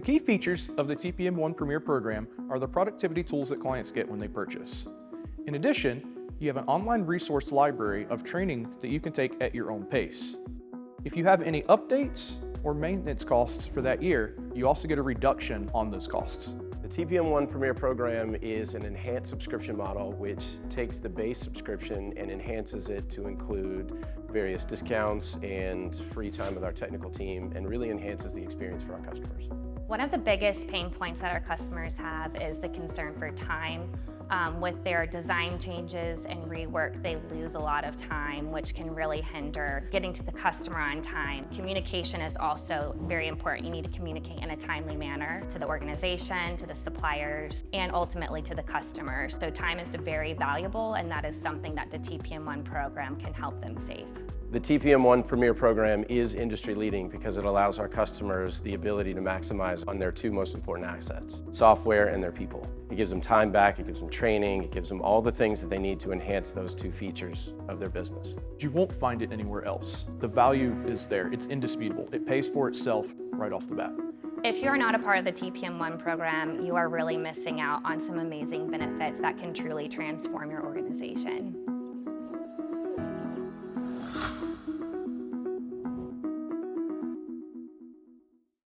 The key features of the TPM1 Premier Program are the productivity tools that clients get when they purchase. In addition, you have an online resource library of training that you can take at your own pace. If you have any updates or maintenance costs for that year, you also get a reduction on those costs. The TPM1 Premier Program is an enhanced subscription model which takes the base subscription and enhances it to include various discounts and free time with our technical team, and really enhances the experience for our customers. One of the biggest pain points that our customers have is the concern for time. With their design changes and rework, they lose a lot of time, which can really hinder getting to the customer on time. Communication is also very important. You need to communicate in a timely manner to the organization, to the suppliers, and ultimately to the customers. So time is very valuable, and that is something that the TPM1 program can help them save. The TPM1 Premier Program is industry leading because it allows our customers the ability to maximize on their two most important assets, software and their people. It gives them time back, it gives them training, it gives them all the things that they need to enhance those two features of their business. You won't find it anywhere else. The value is there, it's indisputable. It pays for itself right off the bat. If you're not a part of the TPM1 program, you are really missing out on some amazing benefits that can truly transform your organization.